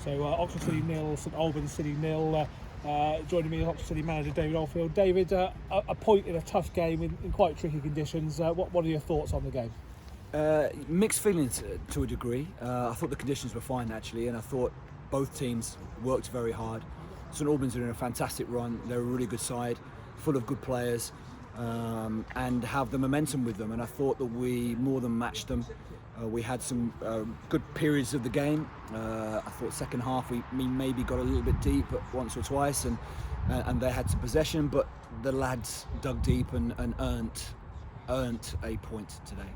So Oxford City 0, St Albans City 0. Joining me is Oxford City manager David Oldfield. David, a point in a tough game in quite tricky conditions. What are your thoughts on the game? Mixed feelings to a degree. I thought the conditions were fine actually, and I thought both teams worked very hard. St Albans are in a fantastic run. They're a really good side, full of good players, and have the momentum with them. And I thought that we more than matched them. We had some good periods of the game. I thought second half we maybe got a little bit deep once or twice, and they had some possession, but the lads dug deep and earned a point today.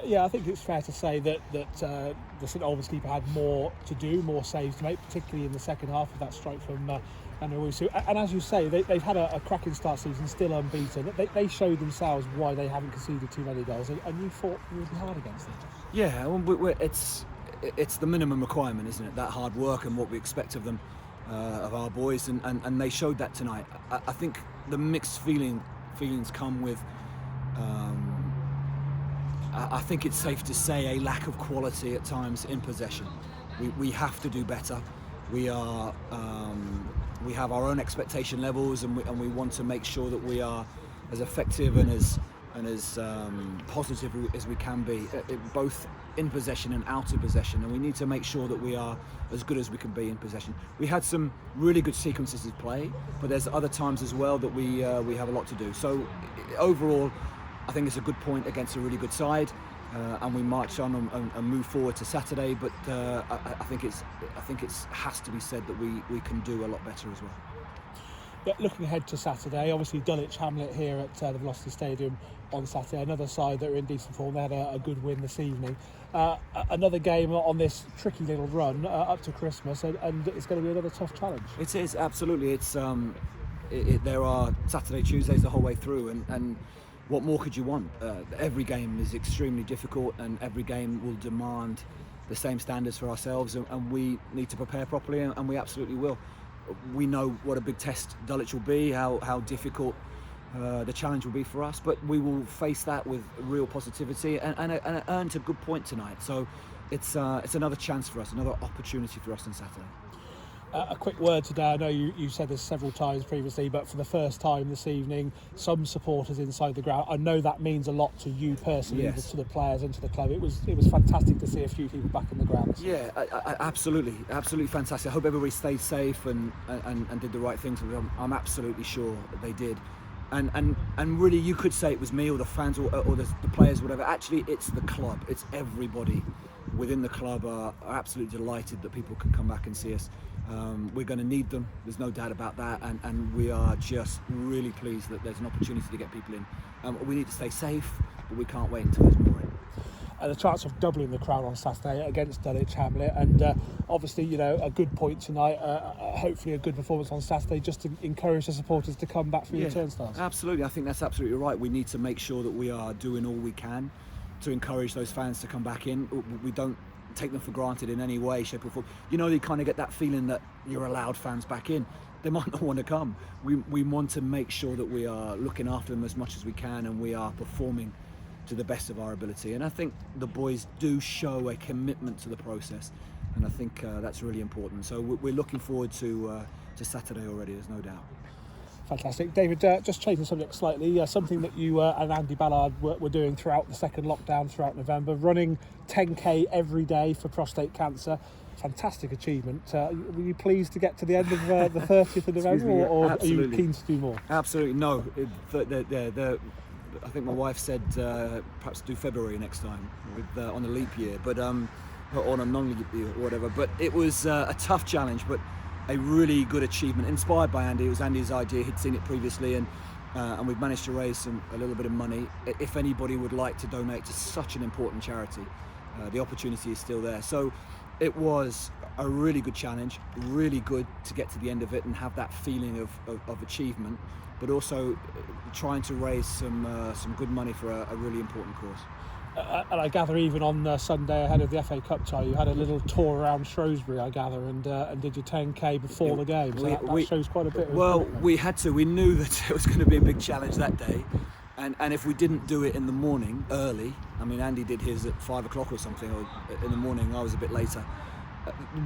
Yeah, I think it's fair to say that the St Albans keeper had more to do, more saves to make, particularly in the second half with that strike from Anarusu. And as you say, they've had a cracking start season, still unbeaten. They showed themselves why they haven't conceded too many goals, and you fought really hard against them. Yeah, it's the minimum requirement, isn't it? That hard work and what we expect of them, of our boys, and they showed that tonight. I think the mixed feelings come with. I think it's safe to say a lack of quality at times in possession. We have to do better. We have our own expectation levels, and we want to make sure that we are as effective and as positive as we can be, both in possession and out of possession. And we need to make sure that we are as good as we can be in possession. We had some really good sequences of play, but there's other times as well that we have a lot to do. So overall, I think it's a good point against a really good side, and we march on and move forward to Saturday. But I think it has to be said that we can do a lot better as well. Yeah, looking ahead to Saturday, obviously Dulwich Hamlet here at the Velocity Stadium on Saturday. Another side that are in decent form. They had a good win this evening. Another game on this tricky little run up to Christmas, and it's going to be another tough challenge. It is, absolutely. It's there are Saturday, Tuesdays the whole way through, and what more could you want? Every game is extremely difficult, and every game will demand the same standards for ourselves, and we need to prepare properly, and we absolutely will. We know what a big test Dulwich will be, how difficult the challenge will be for us, but we will face that with real positivity and earned a good point tonight. So it's another chance for us, another opportunity for us on Saturday. A quick word today. I know you said this several times previously, but for the first time this evening, some supporters inside the ground. I know that means a lot to you personally, yes, to the players and to the club. It was fantastic to see a few people back in the ground. Yeah, absolutely fantastic. I hope everybody stayed safe and did the right things. I'm absolutely sure that they did. And really, you could say it was me or the fans or the players, whatever. Actually, it's the club. It's everybody within the club are absolutely delighted that people can come back and see us. We're going to need them, there's no doubt about that, and we are just really pleased that there's an opportunity to get people in. We need to stay safe, but we can't wait until there's more in. The chance of doubling the crowd on Saturday against Dulwich Hamlet, and obviously a good point tonight, hopefully a good performance on Saturday, just to encourage the supporters to come back for your turnstiles. Absolutely, I think that's absolutely right. We need to make sure that we are doing all we can to encourage those fans to come back in. We don't take them for granted in any way, shape or form. You kind of get that feeling that you're allowed fans back in. They might not want to come. We want to make sure that we are looking after them as much as we can, and we are performing to the best of our ability. And I think the boys do show a commitment to the process, and I think that's really important. So we're looking forward to Saturday already, there's no doubt. Fantastic. David, just changing the subject slightly, something that you and Andy Ballard were doing throughout the second lockdown, throughout November, running 10k every day for prostate cancer. Fantastic achievement. Were you pleased to get to the end of the 30th of November, or are you keen to do more? Absolutely, no. I think my wife said perhaps do February next time on a leap year, but on a non-leap year or whatever. But it was a tough challenge, but a really good achievement, inspired by Andy. It was Andy's idea. He'd seen it previously, and we've managed to raise a little bit of money. If anybody would like to donate to such an important charity, the opportunity is still there. So it was a really good challenge, really good to get to the end of it and have that feeling of achievement, but also trying to raise some good money for a really important cause. And I gather even on Sunday ahead of the FA Cup tie, you had a little tour around Shrewsbury, I gather, and did your 10k before the game. So that shows quite a bit. We had to. We knew that it was going to be a big challenge that day, and if we didn't do it in the morning early, I mean, Andy did his at 5 o'clock or something, or in the morning. I was a bit later.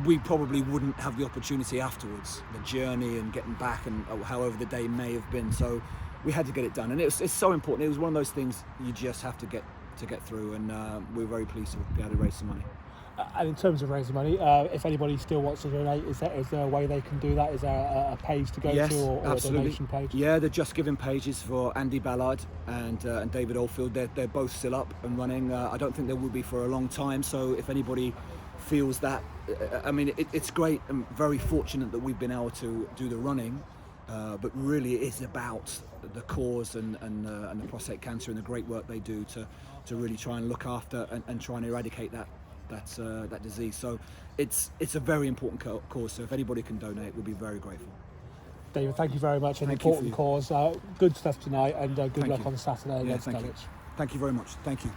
we probably wouldn't have the opportunity afterwards, the journey and getting back, and however the day may have been. So we had to get it done, and it's so important. It was one of those things you just have to get through, and we're very pleased to be able to raise some money. And in terms of raising money, if anybody still wants to donate, is there a way they can do that? Is there a page to go Yes, to, or a donation page? Yeah, the Just Giving pages for Andy Ballard and David Oldfield. They're both still up and running. I don't think they will be for a long time. So if anybody feels that, I mean, it's great. I'm very fortunate that we've been able to do the running, but really it is about the cause and the prostate cancer and the great work they do to really try and look after and try and eradicate that disease. So it's a very important cause. So if anybody can donate, we'll be very grateful. David, thank you very much. An Thank you important cause. Good stuff tonight, and good luck you. on Saturday against Thank you. Dulwich. Thank you very much. Thank you.